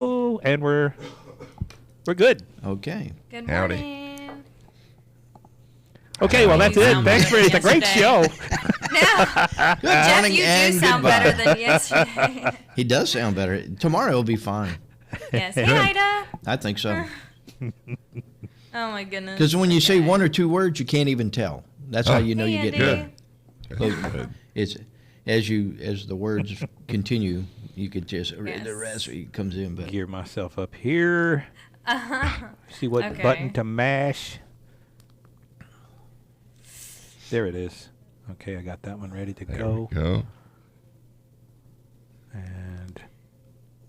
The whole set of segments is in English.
Oh, and we're good. Okay. Good Howdy. morning. Okay, well, that's it. Thanks for it. It's a great show. Now, Jeff, morning you do and sound goodbye. better than yesterday. He does sound better. Tomorrow will be fine. Yes. Hey, Ida. I think so. Oh, my goodness. Because when you say Okay. one or two words, you can't even tell. That's how you know Hey, you get Andy. better. It's as the words continue, you could just Yes. the rest comes in. But Gear myself up here. See what Okay. button to mash. There it is. Okay, I got that one ready to There go. we go. And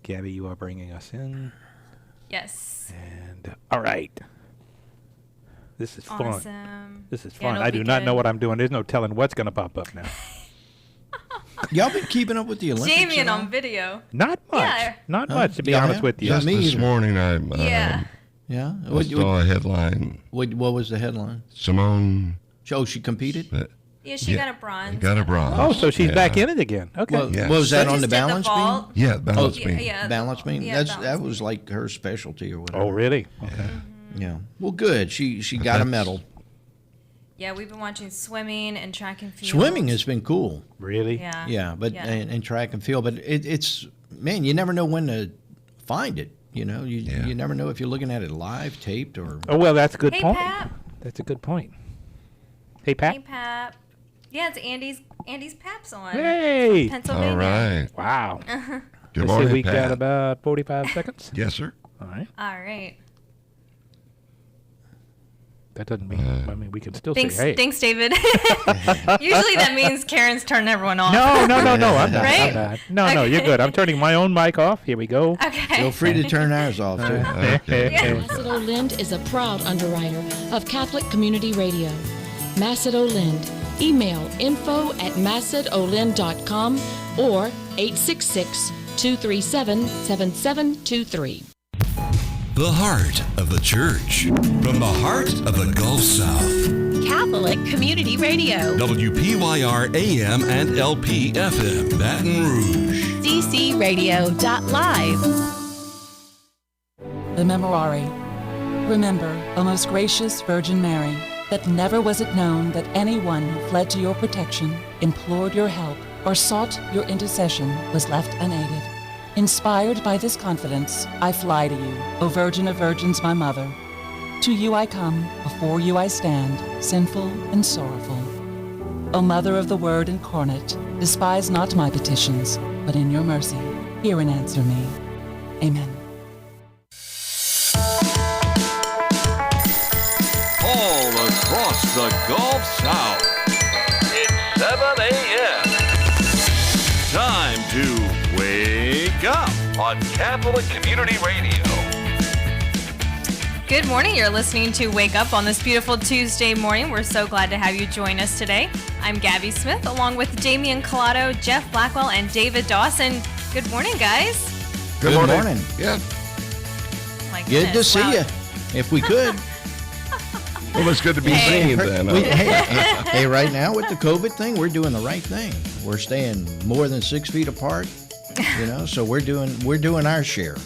Gabby, you are bringing us in. Yes. And all right. This is fun. Awesome. This is Yeah, fun. it'll I be do not know good. what I'm doing. There's no telling what's going to pop up now. y'all been keeping up with the Olympics? Damien at all? on video. Not much. Yeah. Not Huh? much, to be Yeah, honest yeah. with you. Yeah, Just me this either. morning, I Yeah. Yeah. I saw a headline. What was the headline? Simone Oh, she competed. Yeah, she Yeah, got a bronze. got a bronze. Oh, so she's Yeah. back in it again. Okay. Well, Yeah. what was that She on just the did balance vault. beam? Yeah, balance Yeah, beam. yeah, Balance beam. yeah, That balance was like her specialty or whatever. Oh, really? Okay. Yeah. Well, good. She got a medal. Yeah, we've been watching swimming and track and field. Swimming has been cool. Really? Yeah. Yeah, but Yeah. And track and field, but it's man, you never know when to find it. You know, Yeah. you never know if you're looking at it live, taped, or Oh, well, that's a good Hey, point. Pap. That's a good point. Hey, Pat. Hey, Pap. Yeah, it's Andy's Paps on. Hey. Pennsylvania. All right. Wow. Good Let's see, morning, we got Pat. about 45 seconds. Yes, sir. All right. All right. That doesn't mean, I mean, we can still Thanks, say hey. thanks, David. Usually that means Karen's turning everyone off. No, I'm not. Right? I'm not. No, you're good. I'm turning my own mic off. Here we go. Okay. feel free to turn ours off too. Okay. Massedo Lind is a proud underwriter of Catholic Community Radio. Massedo Lind. Email info@massedolind.com or 866-237-7723. The heart of the church. From the heart of the Gulf South. Catholic Community Radio. WPYR AM and LP FM, Baton Rouge. ccradio.live. The Memorare. Remember, O most gracious Virgin Mary, that never was it known that anyone who fled to your protection, implored your help, or sought your intercession was left unaided. Inspired by this confidence, I fly to you, O Virgin of Virgins, my Mother. To you I come, before you I stand, sinful and sorrowful. O Mother of the Word incarnate, despise not my petitions, but in your mercy, hear and answer me. Amen. All across the Gulf South. It's 7 a.m. Time to wake up on Catholic Community Radio. Good morning. You're listening to Wake Up on this beautiful Tuesday morning. We're so glad to have you join us today. I'm Gabby Smith, along with Damian Collado, Jeff Blackwell, and David Dawson. Good morning, guys. Good morning. Yeah. My Good to goodness, see wow. you. If we could. Well, it's good to be Hey. seen then. Hey, right now with the COVID thing, we're doing the right thing. We're staying more than 6 feet apart. You know, so we're doing our share.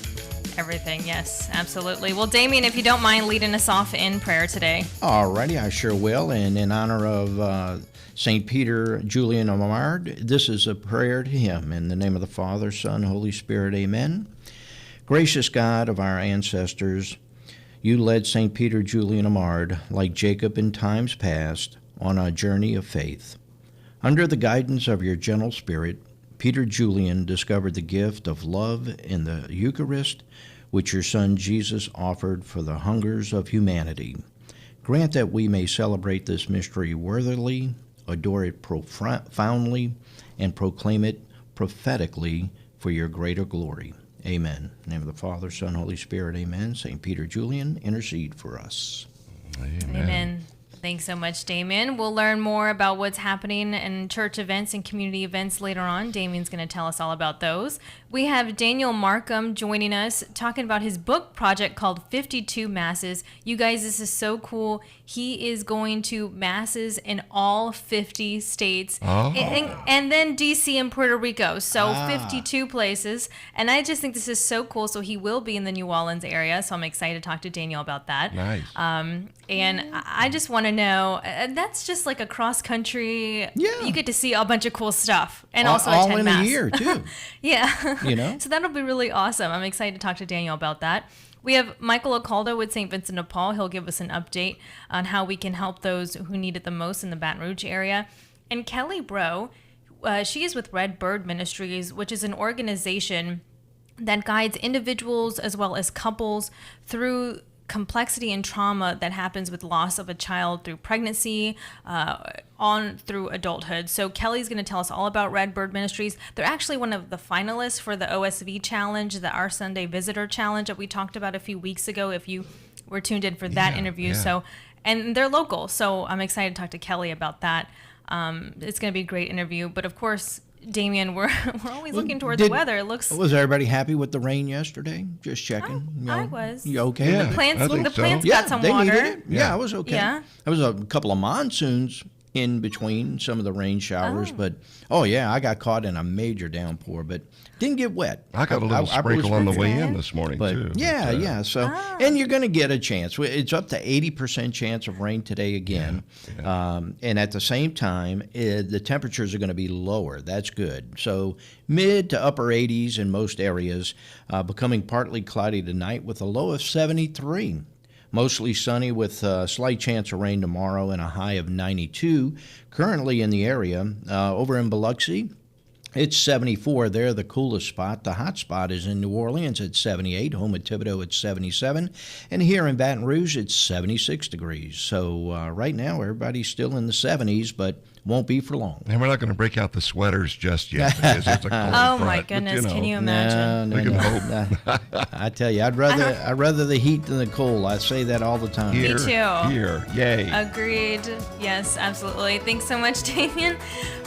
Everything, yes, absolutely. Well, Damien, if you don't mind leading us off in prayer today. Alrighty, I sure will. And in honor of St. Peter Julian Amard, this is a prayer to him. In the name of the Father, Son, Holy Spirit, amen. Gracious God of our ancestors, you led St. Peter Julian Amard, like Jacob in times past, on a journey of faith. Under the guidance of your gentle spirit, Peter Julian discovered the gift of love in the Eucharist, which your Son Jesus offered for the hungers of humanity. Grant that we may celebrate this mystery worthily, adore it profoundly, and proclaim it prophetically for your greater glory. Amen. In the name of the Father, Son, Holy Spirit, amen. St. Peter Julian, intercede for us. Amen. Thanks so much, Damien. We'll learn more about what's happening in church events and community events later on. Damien's going to tell us all about those. We have Daniel Markham joining us, talking about his book project called 52 Masses. You guys, this is so cool. he is going to masses in all 50 states, Oh. and then DC and Puerto Rico. So 52 places. And I just think this is so cool. So he will be in the New Orleans area. So I'm excited to talk to Daniel about that. Nice. And I just want to know, that's just like a cross country. Yeah. You get to see a bunch of cool stuff and also all attend in mass. a year, too. Yeah. You know? So that'll be really awesome. I'm excited to talk to Daniel about that. We have Michael Ocaldo with St. Vincent de Paul. He'll give us an update on how we can help those who need it the most in the Baton Rouge area. And Kelly Bro, she is with Red Bird Ministries, which is an organization that guides individuals as well as couples through complexity and trauma that happens with loss of a child through pregnancy on through adulthood. So Kelly's going to tell us all about Red Bird Ministries. They're actually one of the finalists for the OSV Challenge, the Our Sunday Visitor Challenge that we talked about a few weeks ago, if you were tuned in for that interview. Yeah. So, and they're local, so I'm excited to talk to Kelly about that. It's going to be a great interview. But of course, Damien, we're always looking toward the weather. It looks. Was everybody happy with the rain yesterday? Just checking. I was. You okay? Yeah. with it? Plants, I think the so. plants Yeah, got some they water. needed it. Yeah, it was okay. Yeah. There was a couple of monsoons in between some of the rain showers, but I got caught in a major downpour, but didn't get wet. I got a little was sprinkle on the way pretty in good. this morning, But too. So and you're going to get a chance. It's up to 80% chance of rain today again, and at the same time, the temperatures are going to be lower. That's good. So mid to upper 80s in most areas, becoming partly cloudy tonight with a low of 73. Mostly sunny with a slight chance of rain tomorrow and a high of 92. Currently in the area, over in Biloxi, it's 74 there, the coolest spot. The hot spot is in New Orleans at 78, home at Thibodaux at 77. And here in Baton Rouge, it's 76 degrees. So right now, everybody's still in the 70s, but won't be for long. And we're not going to break out the sweaters just yet because it's a cold Oh front, my but, goodness, can you imagine? No, We can no. I tell you, I'd rather the heat than the cold. I say that all the time. Here, too. Here, yay. Agreed. Yes, absolutely. Thanks so much, Damien.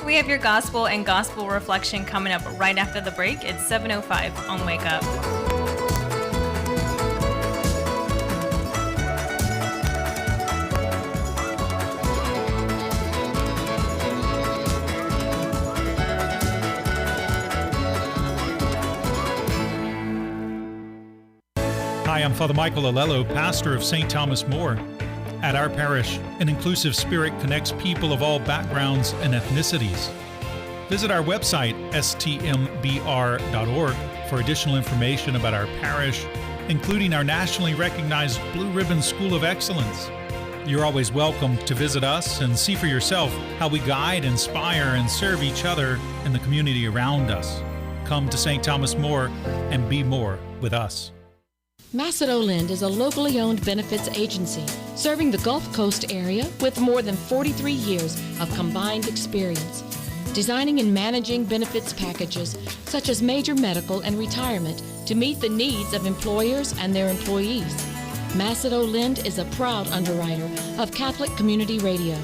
We have your gospel and gospel reflection coming up right after the break. It's 7:05 on Wake Up. Hi, I'm Father Michael Alello, pastor of St. Thomas More. At our parish, an inclusive spirit connects people of all backgrounds and ethnicities. Visit our website, stmbr.org, for additional information about our parish, including our nationally recognized Blue Ribbon School of Excellence. You're always welcome to visit us and see for yourself how we guide, inspire, and serve each other and the community around us. Come to St. Thomas More and be more with us. Masseteau Lind is a locally owned benefits agency serving the Gulf Coast area with more than 43 years of combined experience, designing and managing benefits packages such as major medical and retirement to meet the needs of employers and their employees. Masseteau Lind is a proud underwriter of Catholic Community Radio.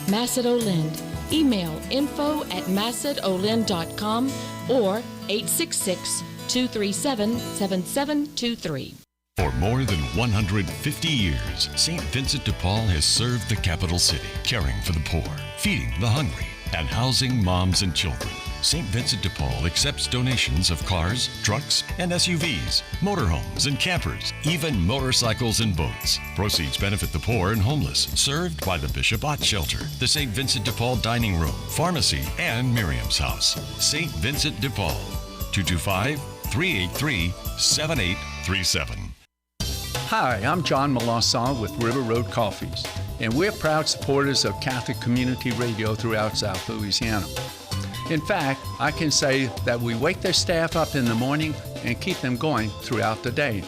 Masseteau Lind. Email info@masseteaulind.com or 866-237-7723. For more than 150 years, St. Vincent de Paul has served the capital city, caring for the poor, feeding the hungry, and housing moms and children. St. Vincent de Paul accepts donations of cars, trucks, and SUVs, motorhomes and campers, even motorcycles and boats. Proceeds benefit the poor and homeless, served by the Bishop Ott Shelter, the St. Vincent de Paul Dining Room, Pharmacy, and Miriam's House. St. Vincent de Paul, 225-383-7837. Hi, I'm John Melanson with River Road Coffees, and we're proud supporters of Catholic Community Radio throughout South Louisiana. In fact, I can say that we wake their staff up in the morning and keep them going throughout the day.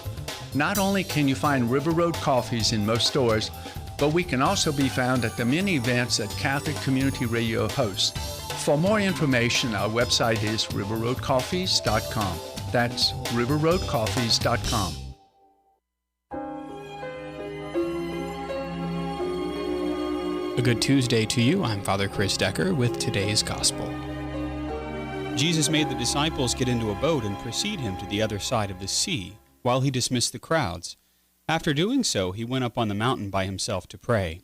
Not only can you find River Road Coffees in most stores, but we can also be found at the many events that Catholic Community Radio hosts. For more information, our website is riverroadcoffees.com. That's riverroadcoffees.com. A good Tuesday to you. I'm Father Chris Decker with today's Gospel. Jesus made the disciples get into a boat and precede him to the other side of the sea, while he dismissed the crowds. After doing so, he went up on the mountain by himself to pray.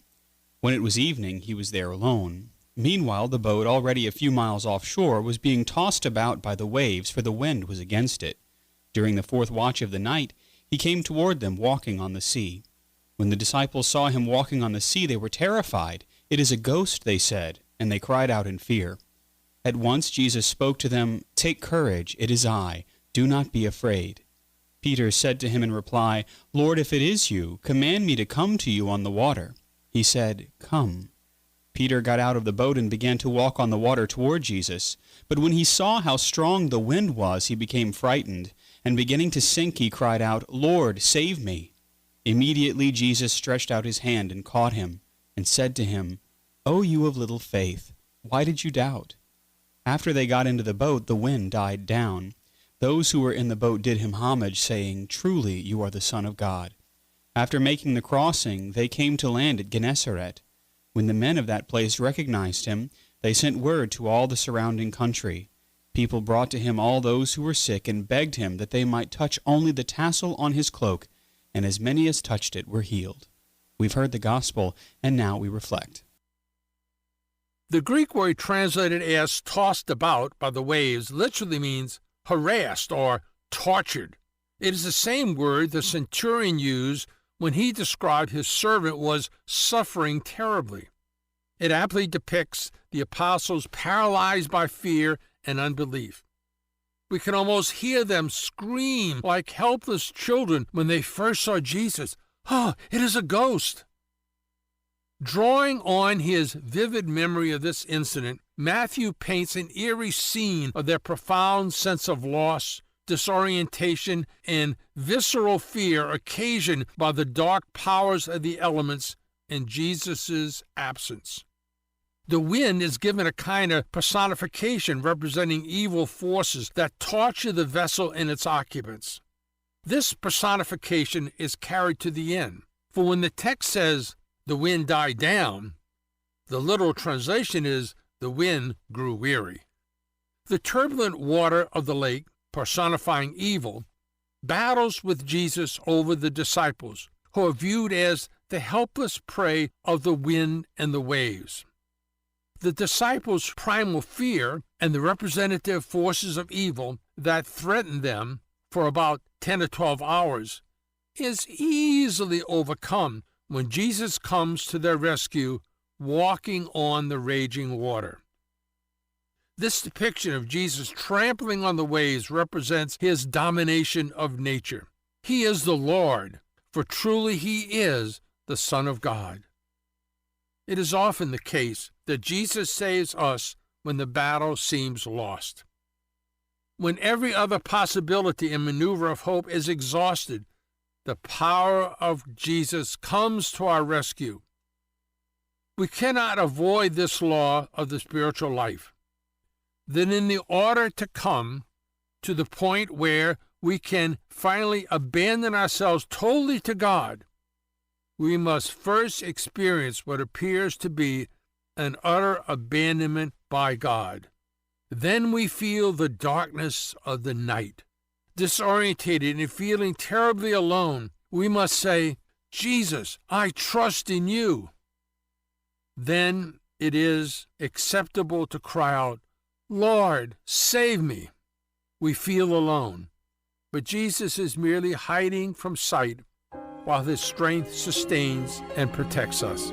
When it was evening, he was there alone. Meanwhile, the boat, already a few miles offshore, was being tossed about by the waves, for the wind was against it. During the 4th watch of the night, he came toward them, walking on the sea. When the disciples saw him walking on the sea, they were terrified. "It is a ghost," they said, and they cried out in fear. At once Jesus spoke to them, "Take courage, it is I. Do not be afraid." Peter said to him in reply, "Lord, if it is you, command me to come to you on the water." He said, "Come." Peter got out of the boat and began to walk on the water toward Jesus. But when he saw how strong the wind was, he became frightened, and beginning to sink, he cried out, "Lord, save me." Immediately Jesus stretched out his hand and caught him, and said to him, "O you of little faith, why did you doubt?" After they got into the boat, the wind died down. Those who were in the boat did him homage, saying, "Truly you are the Son of God." After making the crossing, they came to land at Gennesaret. When the men of that place recognized him, they sent word to all the surrounding country. People brought to him all those who were sick and begged him that they might touch only the tassel on his cloak, and as many as touched it were healed. We've heard the gospel, and now we reflect. The Greek word translated as tossed about by the waves literally means harassed or tortured. It is the same word the centurion used when he described his servant was suffering terribly. It aptly depicts the apostles paralyzed by fear and unbelief. We can almost hear them scream like helpless children when they first saw Jesus. "Oh, it is a ghost." Drawing on his vivid memory of this incident, Matthew paints an eerie scene of their profound sense of loss, disorientation, and visceral fear occasioned by the dark powers of the elements and Jesus' absence. The wind is given a kind of personification representing evil forces that torture the vessel and its occupants. This personification is carried to the end, for when the text says the wind died down, the literal translation is the wind grew weary. The turbulent water of the lake, personifying evil, battles with Jesus over the disciples, who are viewed as the helpless prey of the wind and the waves. The disciples' primal fear and the representative forces of evil that threaten them for about 10 or 12 hours is easily overcome when Jesus comes to their rescue, walking on the raging water. This depiction of Jesus trampling on the waves represents his domination of nature. He is the Lord, for truly he is the Son of God. It is often the case that Jesus saves us when the battle seems lost. When every other possibility and maneuver of hope is exhausted, the power of Jesus comes to our rescue. We cannot avoid this law of the spiritual life. Then in the order to come to the point where we can finally abandon ourselves totally to God, we must first experience what appears to be an utter abandonment by God. Then we feel the darkness of the night. Disorientated and feeling terribly alone, we must say, "Jesus, I trust in you." Then it is acceptable to cry out, "Lord, save me." We feel alone, but Jesus is merely hiding from sight while his strength sustains and protects us.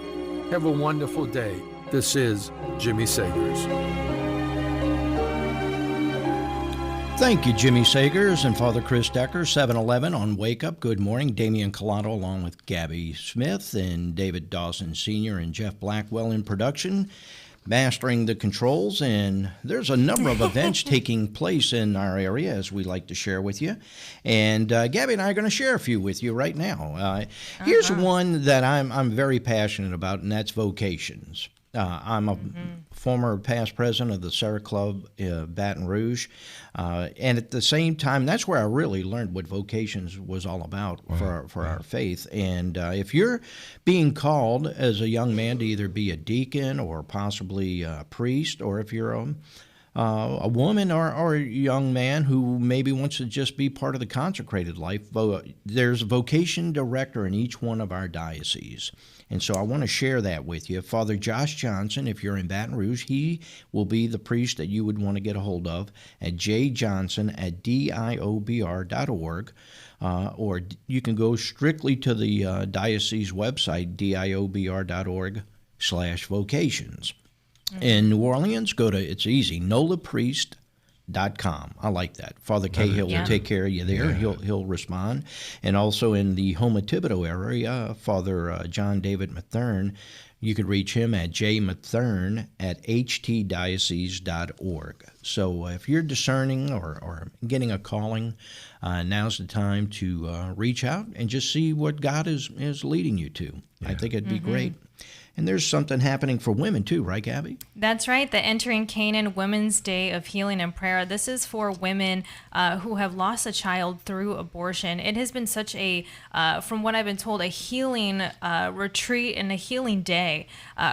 Have a wonderful day. This is Jimmy Sagers. Thank you, Jimmy Sagers and Father Chris Decker. 7-Eleven on Wake Up. Good morning. Damian Colato along with Gabby Smith and David Dawson Sr. and Jeff Blackwell in production, mastering the controls. And there's a number of events taking place in our area, as we like to share with you. And Gabby and I are going to share a few with you right now. Here's one that I'm very passionate about, and that's vocations. I'm a former past president of the Sarah Club, Baton Rouge. And at the same time, that's where I really learned what vocations was all about for our faith. And if you're being called as a young man to either be a deacon or possibly a priest, or if you're a woman or a young man who maybe wants to just be part of the consecrated life, there's a vocation director in each one of our dioceses. And so I want to share that with you. Father Josh Johnson, if you're in Baton Rouge, he will be the priest that you would want to get a hold of at jjohnson@diobr.org. Or you can go strictly to the diocese website, diobr.org/vocations. In New Orleans, it's easy, nolapriest.com. I like that. Father Cahill will take care of you there. Yeah. He'll respond. And also in the Houma Thibodaux area, Father John David Mathern, you could reach him at jmathern@htdiocese.org. So if you're discerning or getting a calling, now's the time to reach out and just see what God is leading you to. Yeah. I think it'd be great. And there's something happening for women too, right, Gabby? That's right. The Entering Canaan Women's Day of Healing and Prayer. This is for women who have lost a child through abortion. It has been such a, from what I've been told, a healing retreat and a healing day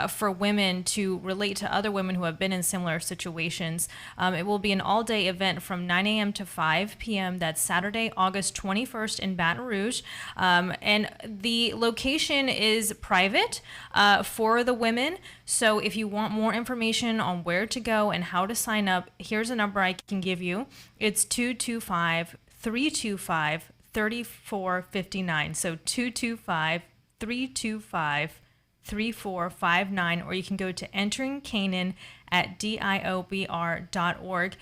for women to relate to other women who have been in similar situations. It will be an all-day event from 9 a.m. to 5 p.m. That's Saturday, August 21st in Baton Rouge. And the location is private for the women. So if you want more information on where to go and how to sign up, here's a number I can give you. It's 225-325-3459. So 225-325-3459, or you can go to enteringcanaan@diobr.org.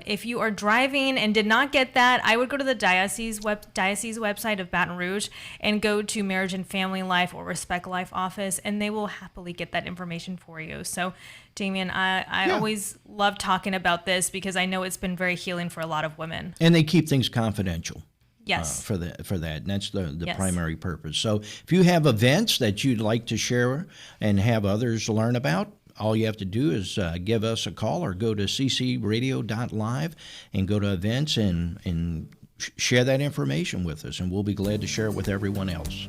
If you are driving and did not get that, I would go to the diocese website of Baton Rouge and go to Marriage and Family Life or Respect Life office, and they will happily get that information for you. So, Damien, I always love talking about this because I know it's been very healing for a lot of women. And they keep things confidential. Yes. For that, and that's the primary purpose. So if you have events that you'd like to share and have others learn about, all you have to do is give us a call or go to ccradio.live and go to events and share that information with us, and we'll be glad to share it with everyone else.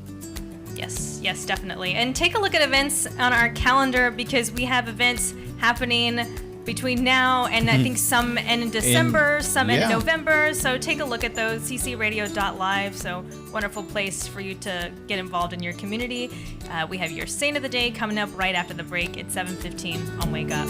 Yes, definitely. And take a look at events on our calendar because we have events happening between now and I think some end in December, some end in November. So take a look at those, ccradio.live. So wonderful place for you to get involved in your community. We have your Saint of the Day coming up right after the break at 7:15 on Wake Up.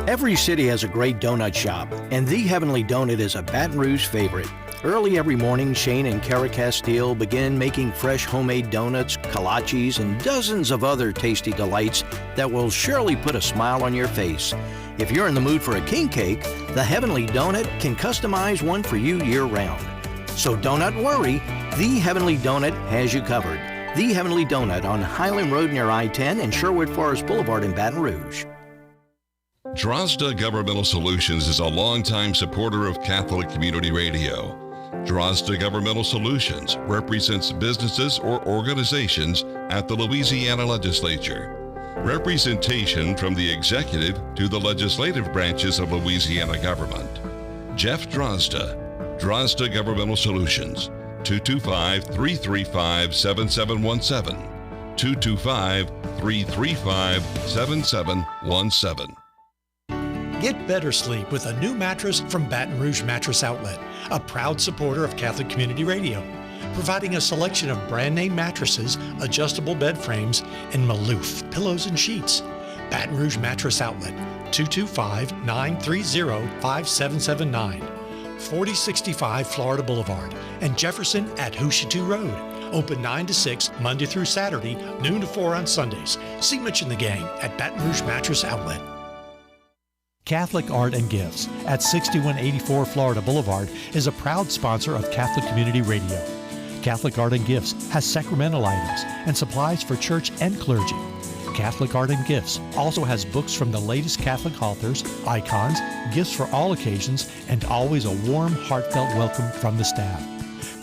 Every city has a great donut shop, and The Heavenly Donut is a Baton Rouge favorite. Early every morning, Shane and Kara Castile begin making fresh homemade donuts, kolaches, and dozens of other tasty delights that will surely put a smile on your face. If you're in the mood for a king cake, The Heavenly Donut can customize one for you year-round. So don't worry, The Heavenly Donut has you covered. The Heavenly Donut on Highland Road near I-10 and Sherwood Forest Boulevard in Baton Rouge. Drozda Governmental Solutions is a longtime supporter of Catholic Community Radio. Drozda Governmental Solutions represents businesses or organizations at the Louisiana Legislature. Representation from the executive to the legislative branches of Louisiana government. Jeff Drozda, Drozda Governmental Solutions, 225-335-7717, 225-335-7717. Get better sleep with a new mattress from Baton Rouge Mattress Outlet, a proud supporter of Catholic Community Radio, providing a selection of brand name mattresses, adjustable bed frames, and Maloof pillows and sheets. Baton Rouge Mattress Outlet, 225-930-5779, 4065 Florida Boulevard, and Jefferson at Houchitou Road. Open 9 to 6 Monday through Saturday, noon to 4 on Sundays. See Mitch and the gang at Baton Rouge Mattress Outlet. Catholic Art and Gifts at 6184 Florida Boulevard is a proud sponsor of Catholic Community Radio. Catholic Art and Gifts has sacramental items and supplies for church and clergy. Catholic Art and Gifts also has books from the latest Catholic authors, icons, gifts for all occasions, and always a warm, heartfelt welcome from the staff.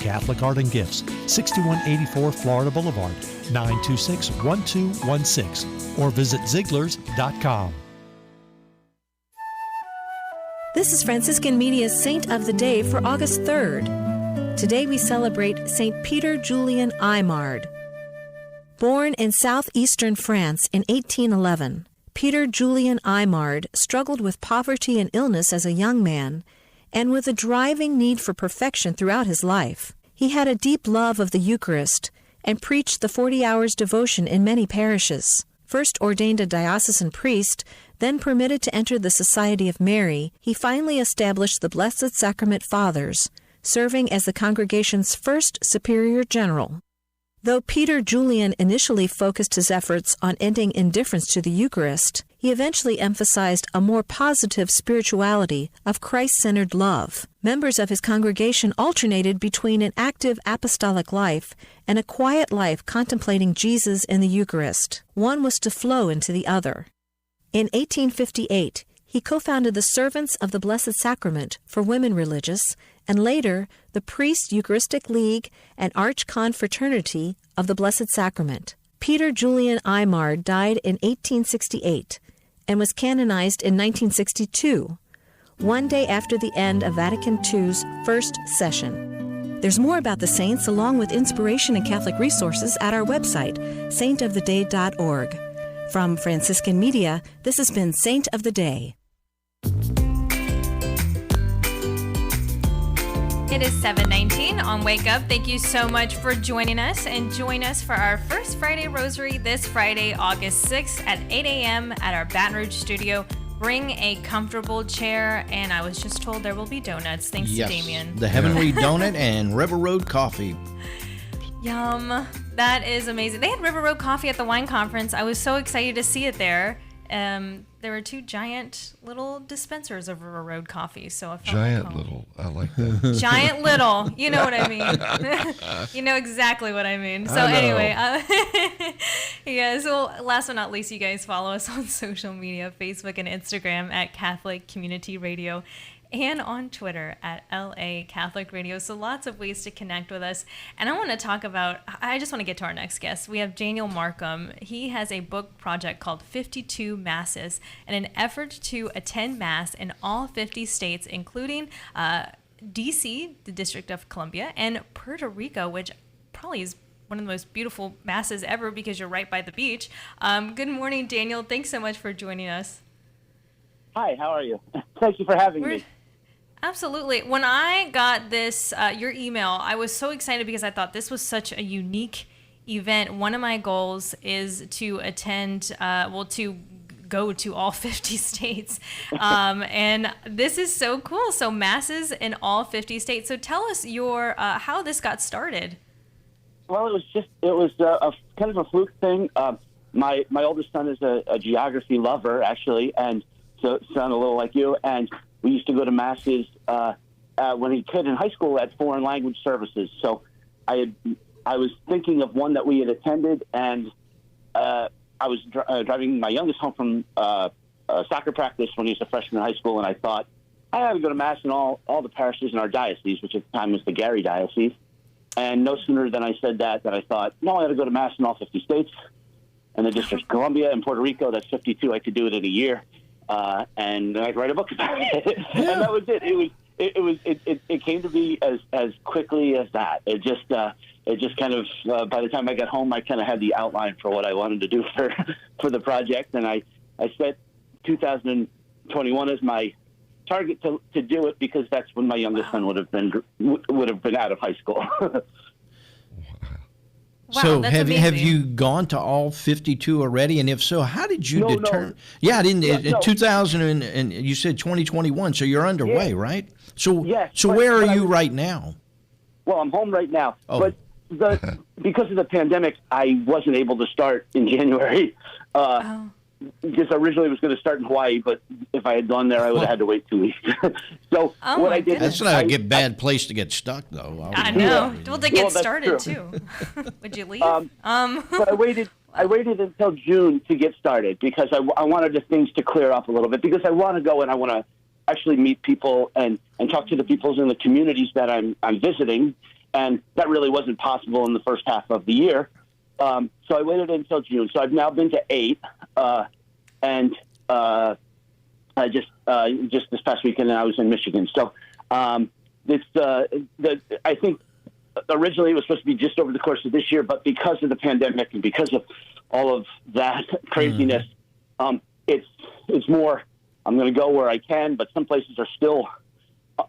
Catholic Art and Gifts, 6184 Florida Boulevard, 926-1216, or visit Zigglers.com. This is Franciscan Media's Saint of the Day for August 3rd. Today we celebrate St. Peter Julian Aymard. Born in southeastern France in 1811, Peter Julian Aymard struggled with poverty and illness as a young man, and with a driving need for perfection throughout his life. He had a deep love of the Eucharist and preached the 40 hours devotion in many parishes. First ordained a diocesan priest, then permitted to enter the Society of Mary, he finally established the Blessed Sacrament Fathers, serving as the congregation's first superior general. Though Peter Julian initially focused his efforts on ending indifference to the Eucharist, he eventually emphasized a more positive spirituality of Christ-centered love. Members of his congregation alternated between an active apostolic life and a quiet life contemplating Jesus in the Eucharist. One was to flow into the other. In 1858, he co-founded the Servants of the Blessed Sacrament for women religious, and later the Priest Eucharistic League and Archconfraternity of the Blessed Sacrament. Peter Julian Aymard died in 1868 and was canonized in 1962, one day after the end of Vatican II's first session. There's more about the saints along with inspiration and Catholic resources at our website, saintoftheday.org. From Franciscan Media, this has been Saint of the Day. It is 7:19 on Wake Up. Thank you so much for joining us, and join us for our first Friday Rosary this Friday, August 6th at 8 a.m. at our Baton Rouge studio. Bring a comfortable chair, and I was just told there will be donuts. Thanks to Damien. The Heavenly Donut and River Road Coffee. Yum. That is amazing. They had River Road Coffee at the wine conference. I was so excited to see it there. There were two giant little dispensers of River Road Coffee, so I felt giant little. I like that. Giant little. You know what I mean. You know exactly what I mean. So anyway, yeah. So last but not least, you guys follow us on social media, Facebook and Instagram at Catholic Community Radio, and on Twitter at LA Catholic Radio. So lots of ways to connect with us. And I want to talk about, I just want to get to our next guest. We have Daniel Markham. He has a book project called 52 Masses, in an effort to attend Mass in all 50 states, including DC, the District of Columbia, and Puerto Rico, which probably is one of the most beautiful masses ever because you're right by the beach. Good morning, Daniel. Thanks so much for joining us. Hi, how are you? Thank you for having me. Absolutely. When I got this, your email, I was so excited because I thought this was such a unique event. One of my goals is to attend, to go to all 50 states. And this is so cool. So masses in all 50 states. So tell us your how this got started. Well, it was a kind of a fluke thing. My oldest son is a geography lover, actually, and so sound a little like you. And we used to go to masses when he could in high school at foreign language services. So I was thinking of one that we had attended, and I was driving my youngest home from soccer practice when he was a freshman in high school, and I thought I had to go to mass in all the parishes in our diocese, which at the time was the Gary Diocese. And no sooner than I said that I thought, no, I had to go to mass in all 50 states. And the District of Columbia and Puerto Rico, that's 52. I could do it in a year. And I'd write a book about it. And that was it. It came to be as quickly as that. It just kind of, by the time I got home, I kind of had the outline for what I wanted to do for the project. And I set 2021 as my target to do it, because that's when my youngest son would have been out of high school. Wow, so that's have you gone to all 52 already? And if so, how did you determine? No. Yeah, I didn't. In 2000 and you said 2021, so you're underway, right? So where are you right now? Well, I'm home right now, but because of the pandemic, I wasn't able to start in January. Because originally it was going to start in Hawaii, but if I had gone there, I would have had to wait 2 weeks. So what I did, that's not a bad place to get stuck, though. I know. Well, to get started too. Would you leave? But I waited until June to get started, because I wanted the things to clear up a little bit, because I want to go and I want to actually meet people and talk to the peoples in the communities that I'm visiting, and that really wasn't possible in the first half of the year. So I waited until June. So I've now been to 8, and I just this past weekend I was in Michigan. So I think originally it was supposed to be just over the course of this year, but because of the pandemic and because of all of that craziness, it's more, I'm going to go where I can, but some places are still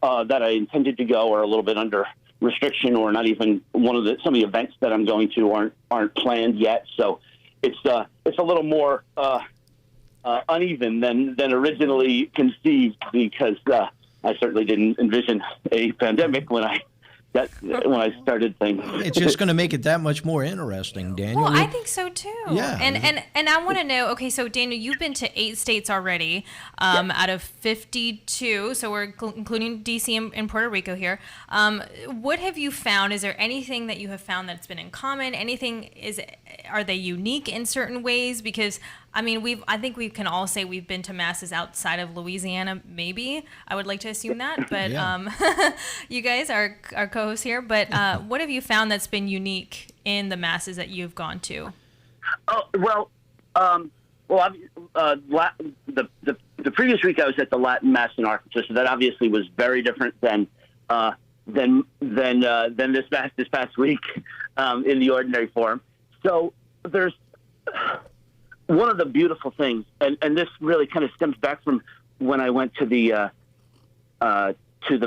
that I intended to go are a little bit under restriction, or not even some of the events that I'm going to aren't planned yet. So it's a little more uneven than originally conceived, because I certainly didn't envision a pandemic when I started things. It's just going to make it that much more interesting, Daniel. Well, I think so too. Yeah. And I want to know, okay, so Daniel, you've been to 8 states already, out of 52. So we're including DC and Puerto Rico here. What have you found? Is there anything that you have found that's been in common? Are they unique in certain ways? Because I mean, I think we can all say we've been to masses outside of Louisiana. Maybe I would like to assume that, but you guys are our co-hosts here. But what have you found that's been unique in the masses that you've gone to? Oh the previous week I was at the Latin Mass in Arkansas, so that obviously was very different than this Mass this past week in the ordinary form. So there's one of the beautiful things, and this really kind of stems back from when I went to the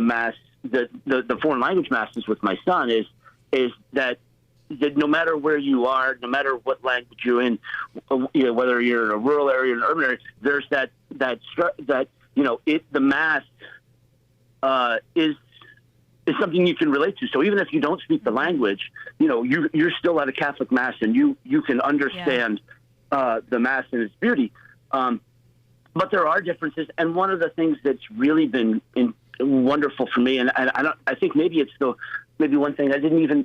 Mass, the foreign language Masses with my son, is that no matter where you are, no matter what language you're in, whether you're in a rural area or an urban area, there's that the Mass is something you can relate to. So even if you don't speak the language, you're still at a Catholic Mass, and you can understand the Mass and its beauty. But there are differences, and one of the things that's really been wonderful for me, and I think maybe it's maybe one thing I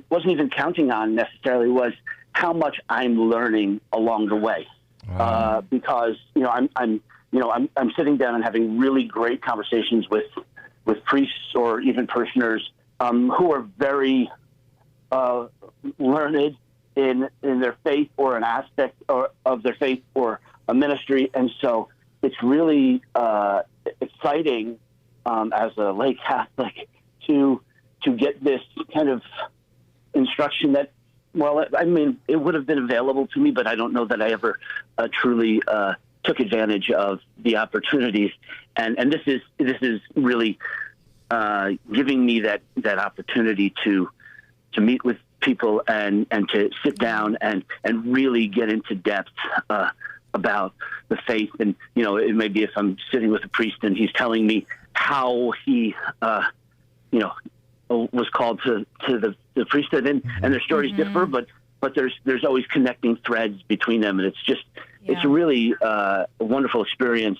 wasn't even counting on necessarily, was how much I'm learning along the way. Wow. Because I'm sitting down and having really great conversations with priests or even parishioners who are very learned in their faith, or an aspect of their faith, or a ministry. And so it's really exciting as a lay Catholic to get this kind of instruction that, I mean, it would have been available to me, but I don't know that I ever truly took advantage of the opportunities. And this is really giving me that opportunity to meet with people and to sit down and really get into depth about the faith. And it may be if I'm sitting with a priest and he's telling me how he was called to the priesthood, and their stories differ, but there's always connecting threads between them, and it's really a wonderful experience.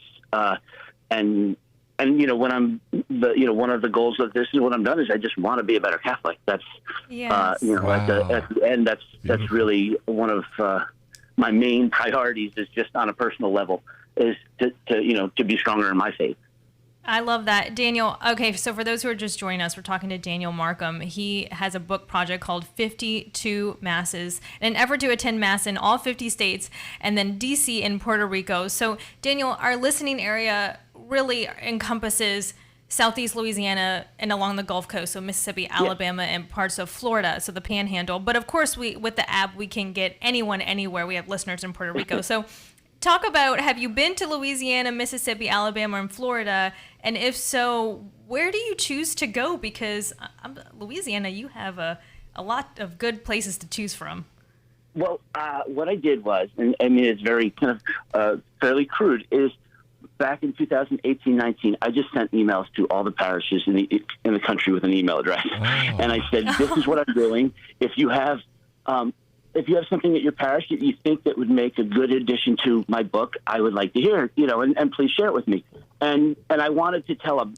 And when I'm one of the goals of this is when I'm done is I just want to be a better Catholic. That's at the end, that's really one of my main priorities, is just on a personal level, is to be stronger in my faith. I love that. Daniel, okay, so for those who are just joining us, we're talking to Daniel Markham. He has a book project called 52 Masses, an effort to attend Mass in all 50 states, and then DC and Puerto Rico. So, Daniel, our listening area really encompasses Southeast Louisiana and along the Gulf Coast, so Mississippi, Alabama, and parts of Florida, so the Panhandle. But, of course, with the app, we can get anyone, anywhere. We have listeners in Puerto Rico. So talk about, have you been to Louisiana, Mississippi, Alabama, and Florida? And if so, where do you choose to go? Because Louisiana, you have a lot of good places to choose from. Well, what I did was, and I mean, it's very kind of fairly crude, is back in 2018-19, I just sent emails to all the parishes in the country with an email address. Oh. And I said, this is what I'm doing. If you have something at your parish that you think that would make a good addition to my book, I would like to hear it, and please share it with me. And I wanted to tell a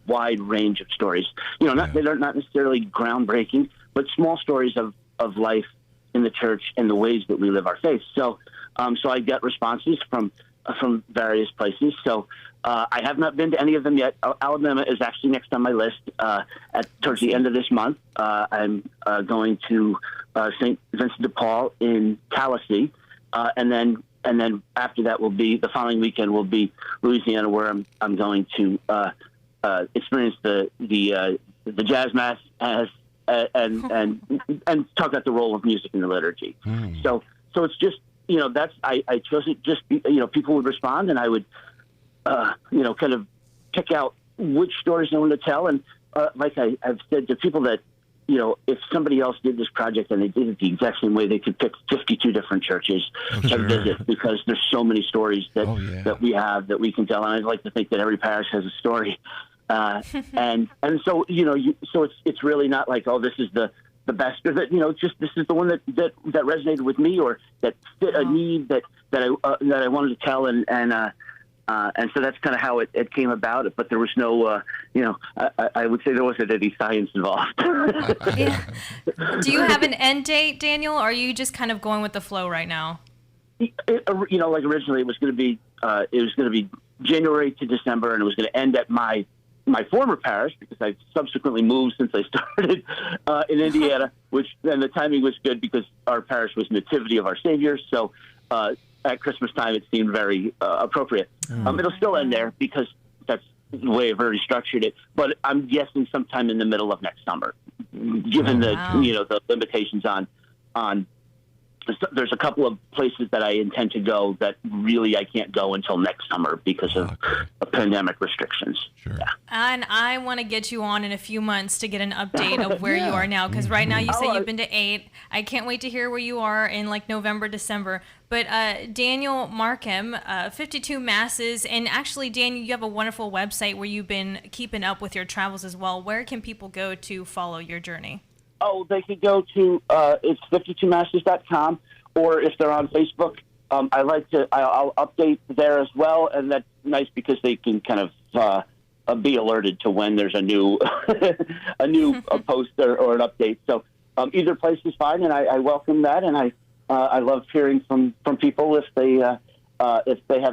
wide range of stories. They're not necessarily groundbreaking, but small stories of life in the church and the ways that we live our faith. So I got responses from various places. So I have not been to any of them yet. Alabama is actually next on my list. Towards the end of this month, I'm going to St. Vincent de Paul in Tallahassee, and then after that will be the following weekend will be Louisiana, where I'm going to experience the jazz mass as and talk about the role of music in the liturgy. So it's just, I chose it just, people would respond, and I would, kind of pick out which stories I wanted to tell. And like I've said to people that, if somebody else did this project and they did it the exact same way, they could pick 52 different churches to visit, because there's so many stories that we have that we can tell. And I'd like to think that every parish has a story. And so, so it's really not like, oh, this is the best, or that, just this is the one that resonated with me, or that fit a need that I wanted to tell. And so that's kind of how it came about. But there was no, I would say there wasn't any science involved. Yeah. Do you have an end date, Daniel, or are you just kind of going with the flow right now? Like originally it was going to be January to December, and it was going to end at my former parish, because I subsequently moved since I started in Indiana, then the timing was good because our parish was Nativity of Our Savior. So at Christmas time, it seemed very appropriate. It'll still end there because that's the way I've already structured it. But I'm guessing sometime in the middle of next summer, given the limitations on. There's a couple of places that I intend to go that really I can't go until next summer because of pandemic restrictions. Sure. Yeah. And I want to get you on in a few months to get an update of where you are now, because right now you say you've been to 8. I can't wait to hear where you are in like November, December. But Daniel Markham, 52 masses, and actually, Daniel, you have a wonderful website where you've been keeping up with your travels as well. Where can people go to follow your journey? Oh, they could go to it's 52masses.com, or if they're on Facebook, I'll update there as well, and that's nice because they can kind of be alerted to when there's a new post or an update. So either place is fine, and I welcome that, and I love hearing from people if they have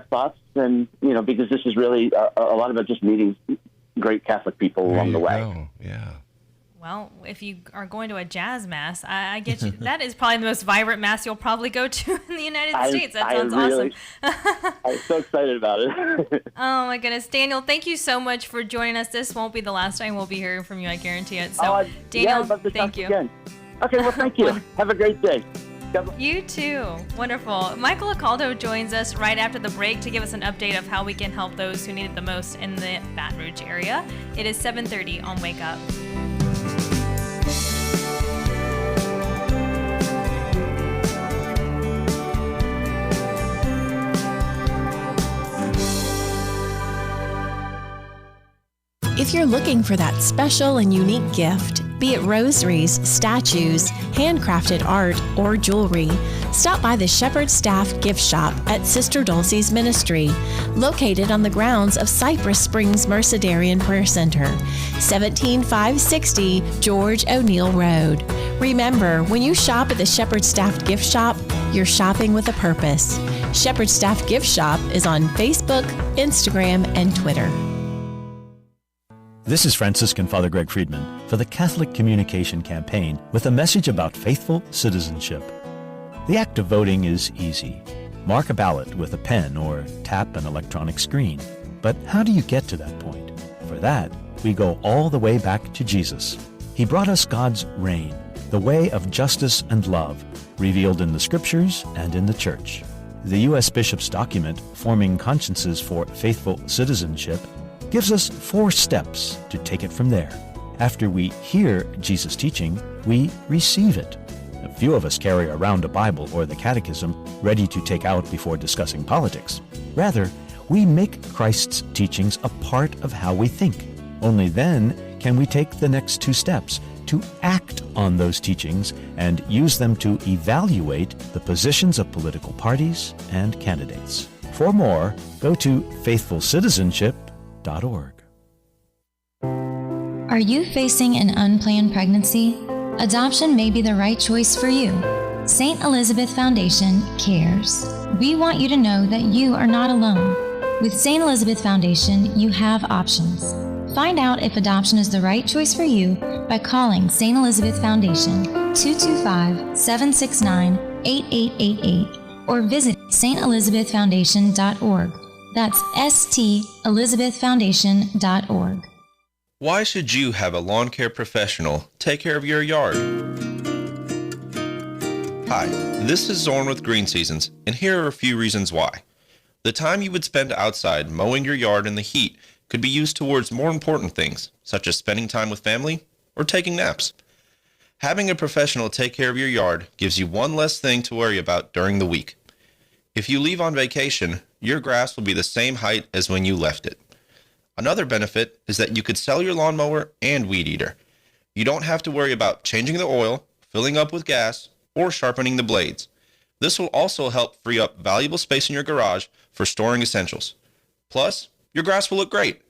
thoughts, and because this is really a lot about just meeting great Catholic people along the way. Yeah. Well, if you are going to a jazz mass, I get you. That is probably the most vibrant mass you'll probably go to in the United States. That sounds awesome. I'm so excited about it. Oh, my goodness. Daniel, thank you so much for joining us. This won't be the last time we'll be hearing from you, I guarantee it. So, Daniel, thank you. Again. Okay, well, thank you. Have a great day. You too. Wonderful. Michael Acaldo joins us right after the break to give us an update of how we can help those who need it the most in the Baton Rouge area. It is 7:30 on Wake Up. If you're looking for that special and unique gift, be it rosaries, statues, handcrafted art, or jewelry, stop by the Shepherd Staff Gift Shop at Sister Dulcie's Ministry, located on the grounds of Cypress Springs Mercedarian Prayer Center, 17560 George O'Neill Road. Remember, when you shop at the Shepherd Staff Gift Shop, you're shopping with a purpose. Shepherd Staff Gift Shop is on Facebook, Instagram, and Twitter. This is Franciscan Father Greg Friedman for the Catholic Communication Campaign with a message about faithful citizenship. The act of voting is easy. Mark a ballot with a pen or tap an electronic screen. But how do you get to that point? For that, we go all the way back to Jesus. He brought us God's reign, the way of justice and love, revealed in the Scriptures and in the Church. The U.S. Bishop's document, Forming Consciences for Faithful Citizenship, gives us 4 steps to take it from there. After we hear Jesus' teaching, we receive it. A few of us carry around a Bible or the Catechism ready to take out before discussing politics. Rather, we make Christ's teachings a part of how we think. Only then can we take the next 2 steps to act on those teachings and use them to evaluate the positions of political parties and candidates. For more, go to faithfulcitizenship.org. Are you facing an unplanned pregnancy? Adoption may be the right choice for you. St. Elizabeth Foundation cares. We want you to know that you are not alone. With St. Elizabeth Foundation, you have options. Find out if adoption is the right choice for you by calling St. Elizabeth Foundation 225-769-8888 or visit stelizabethfoundation.org. That's stelizabethfoundation.org. Why should you have a lawn care professional take care of your yard? Hi, this is Zorn with Green Seasons, and here are a few reasons why. The time you would spend outside mowing your yard in the heat could be used towards more important things, such as spending time with family or taking naps. Having a professional take care of your yard gives you one less thing to worry about during the week. If you leave on vacation, your grass will be the same height as when you left it. Another benefit is that you could sell your lawnmower and weed eater. You don't have to worry about changing the oil, filling up with gas, or sharpening the blades. This will also help free up valuable space in your garage for storing essentials. Plus, your grass will look great.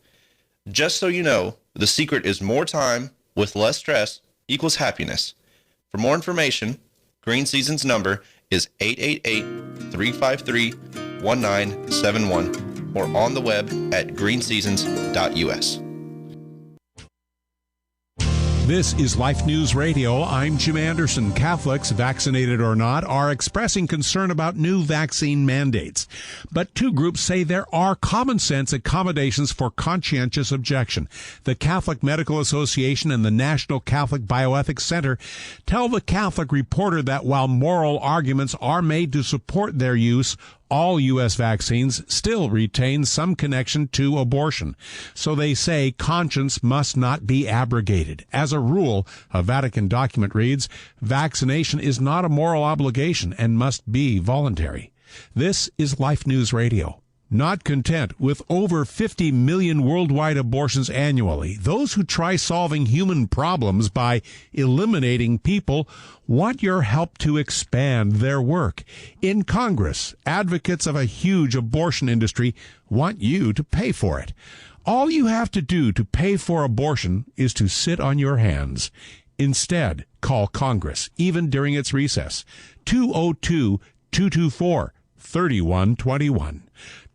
Just so you know, the secret is more time with less stress equals happiness. For more information, Green Seasons number is 888-353-1971 or on the web at greenseasons.us. This is Life News Radio. I'm Jim Anderson. Catholics, vaccinated or not, are expressing concern about new vaccine mandates. But two groups say there are common sense accommodations for conscientious objection. The Catholic Medical Association and the National Catholic Bioethics Center tell the Catholic Reporter that while moral arguments are made to support their use, all U.S. vaccines still retain some connection to abortion. So they say conscience must not be abrogated. As a rule, a Vatican document reads, vaccination is not a moral obligation and must be voluntary. This is Life News Radio. Not content with over 50 million worldwide abortions annually, those who try solving human problems by eliminating people want your help to expand their work. In Congress, advocates of a huge abortion industry want you to pay for it. All you have to do to pay for abortion is to sit on your hands. Instead, call Congress, even during its recess. 202-224-3121.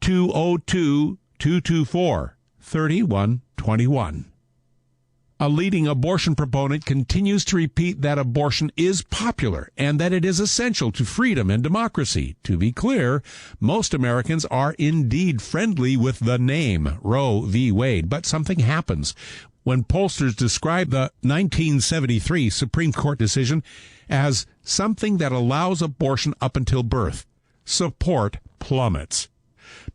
202-224-3121. A leading abortion proponent continues to repeat that abortion is popular and that it is essential to freedom and democracy. To be clear, most Americans are indeed friendly with the name Roe v. Wade, but something happens when pollsters describe the 1973 Supreme Court decision as something that allows abortion up until birth. Support plummets.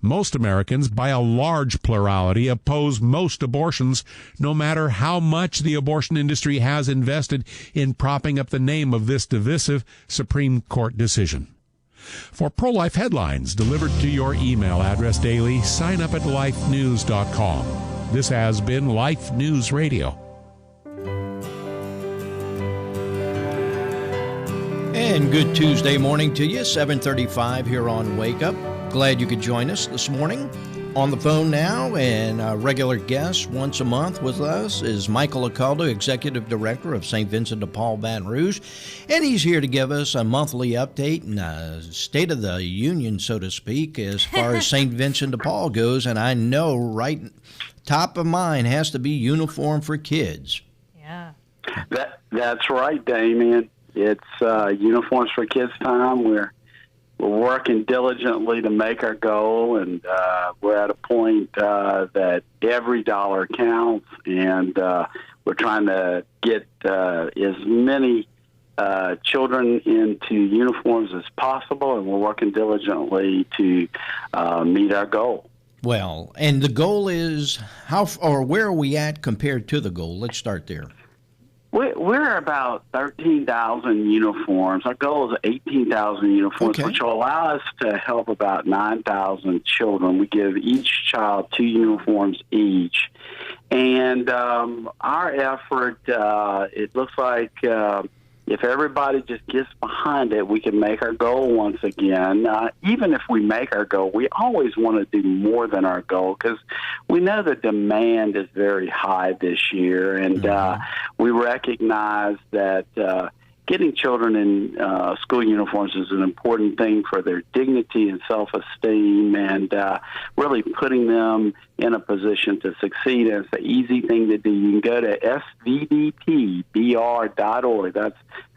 Most Americans, by a large plurality, oppose most abortions, no matter how much the abortion industry has invested in propping up the name of this divisive Supreme Court decision. For pro-life headlines delivered to your email address daily, sign up at lifenews.com. This has been Life News Radio. And good Tuesday morning to you, 7:35 here on Wake Up. Glad you could join us this morning. On the phone now, and a regular guest once a month with us is Michael Acaldo, Executive Director of St. Vincent de Paul, Baton Rouge. And he's here to give us a monthly update and state of the union, so to speak, as far as St. Vincent de Paul goes. And I know right top of mind has to be uniform for kids. Yeah. That's right, Damien. It's uniforms for kids time. We're working diligently to make our goal, and we're at a point that every dollar counts, and we're trying to get as many children into uniforms as possible, and we're working diligently to meet our goal. Well, and the goal is where are we at compared to the goal? Let's start there. We're about 13,000 uniforms. Our goal is 18,000 uniforms, which will allow us to help about 9,000 children. We give each child 2 uniforms each. And our effort, it looks like if everybody just gets behind it, we can make our goal once again. Even if we make our goal, we always want to do more than our goal because we know the demand is very high this year, and we recognize that getting children in school uniforms is an important thing for their dignity and self-esteem, and really putting them in a position to succeed. And it's an easy thing to do. You can go to svdpbr.org. That's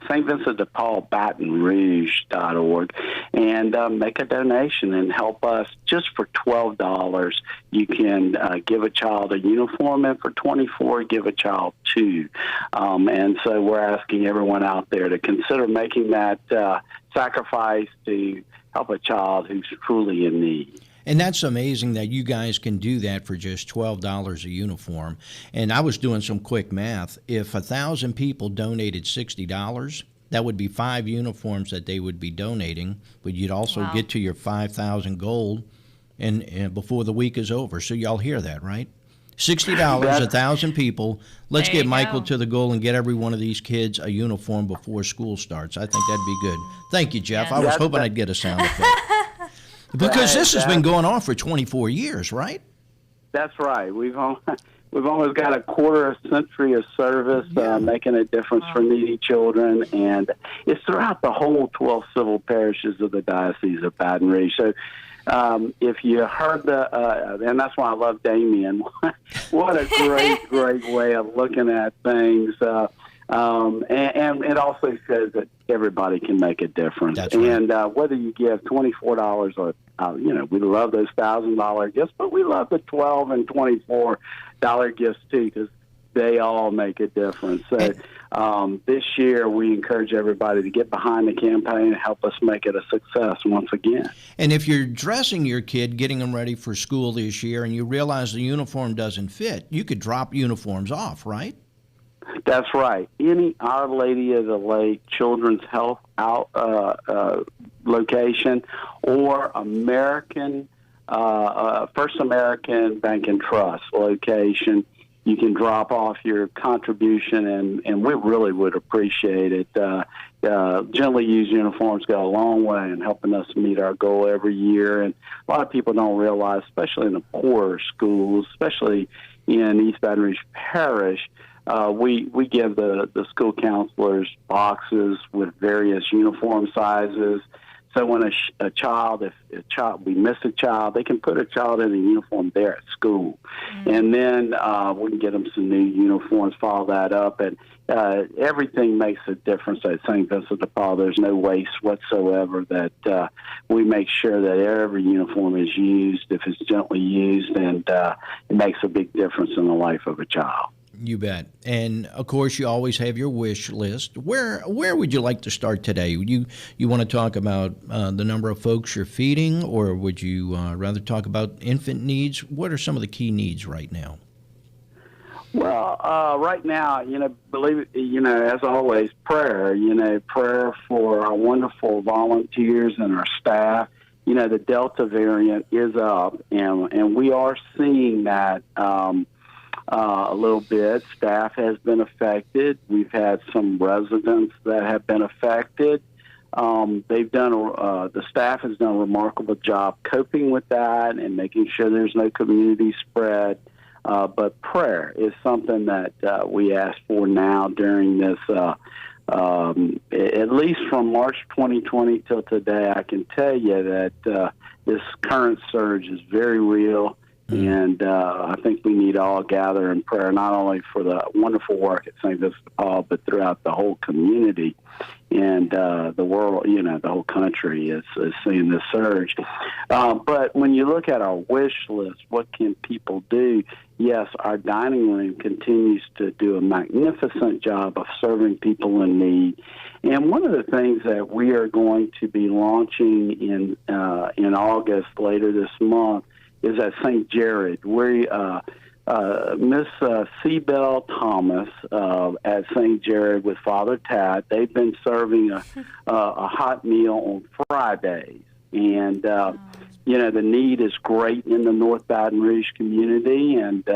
St. Vincent de Paul Baton Rouge.org, and make a donation and help us. Just for $12, you can give a child a uniform, and for $24, give a child 2. And so we're asking everyone out there to consider making that sacrifice to help a child who's truly in need. And that's amazing that you guys can do that for just $12 a uniform. And I was doing some quick math. If 1,000 people donated $60, that would be 5 uniforms that they would be donating. But you'd also get to your 5,000 goal and before the week is over. So y'all hear that, right? $60, 1,000 people. Let's get Michael to the goal and get every one of these kids a uniform before school starts. I think that'd be good. Thank you, Jeff. I was hoping I'd get a sound effect. Because this has been going on for 24 years, right? That's right. We've almost got a quarter century of service making a difference for needy children, and it's throughout the whole 12 civil parishes of the Diocese of Baton Rouge. So if you heard and that's why I love Damien. What a great way of looking at things. And it also shows that everybody can make a difference. That's right. And whether you give $24 or, we love those $1,000 gifts, but we love the $12 and $24 gifts too, because they all make a difference. So this year we encourage everybody to get behind the campaign and help us make it a success once again. And if you're dressing your kid, getting them ready for school this year, and you realize the uniform doesn't fit, you could drop uniforms off, right? That's right. Any Our Lady of the Lake Children's Health location or First American Bank and Trust location, you can drop off your contribution, and we really would appreciate it. Gently used uniforms go a long way in helping us meet our goal every year. And a lot of people don't realize, especially in the poorer schools, especially in East Baton Rouge Parish, we give the school counselors boxes with various uniform sizes. So when we miss a child, they can put a child in a uniform there at school. And then we can get them some new uniforms, follow that up. And everything makes a difference at St. Vincent de Paul. There's no waste whatsoever. That we make sure that every uniform is used if it's gently used, and it makes a big difference in the life of a child. You bet. And, of course, you always have your wish list. Where would you like to start today? You want to talk about the number of folks you're feeding, or would you rather talk about infant needs? What are some of the key needs right now? Well, right now, as always, prayer. Prayer for our wonderful volunteers and our staff. The Delta variant is up, and we are seeing that a little bit. Staff has been affected. We've had some residents that have been affected. The staff has done a remarkable job coping with that and making sure there's no community spread. But prayer is something that we ask for now during this, at least from March 2020 till today. I can tell you that this current surge is very real. And I think we need to all gather in prayer, not only for the wonderful work at St. Vincent de Paul, but throughout the whole community and the world. The whole country is seeing this surge. But when you look at our wish list, what can people do? Yes, our dining room continues to do a magnificent job of serving people in need. And one of the things that we are going to be launching in August, later this month, is at St. Jared. Miss Seabell Thomas at St. Jared with Father Tad, they've been serving a hot meal on Fridays. And, the need is great in the North Baton Rouge community. And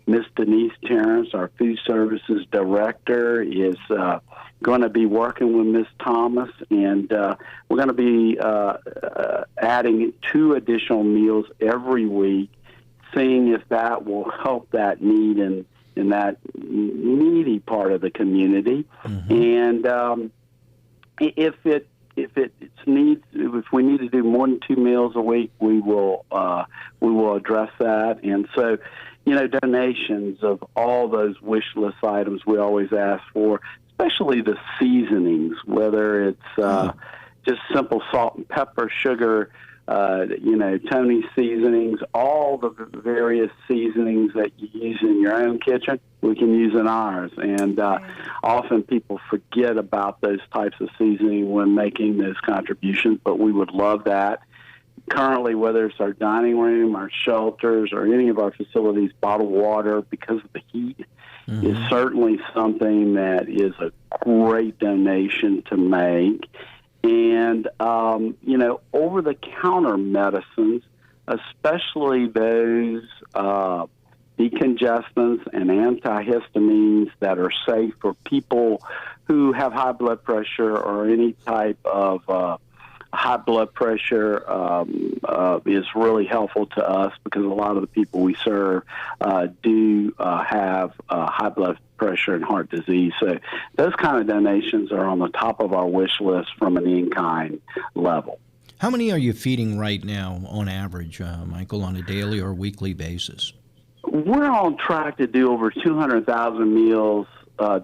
Miss Denise Terrence, our food services director, is going to be working with Miss Thomas, and we're going to be adding 2 additional meals every week, seeing if that will help that need in that needy part of the community. And if it if we need to do more than 2 meals a week, we will address that. And so, donations of all those wish list items we always ask for, especially the seasonings, whether it's just simple salt and pepper, sugar, Tony's seasonings, all the various seasonings that you use in your own kitchen, we can use in ours. And often people forget about those types of seasoning when making those contributions, but we would love that. Currently, whether it's our dining room, our shelters, or any of our facilities, bottled water, because of the heat, is certainly something that is a great donation to make. And, over-the-counter medicines, especially those decongestants and antihistamines that are safe for people who have high blood pressure or any type of high blood pressure, is really helpful to us because a lot of the people we serve do have high blood pressure and heart disease. So those kind of donations are on the top of our wish list from an in-kind level. How many are you feeding right now on average, Michael, on a daily or weekly basis? We're on track to do over 200,000 meals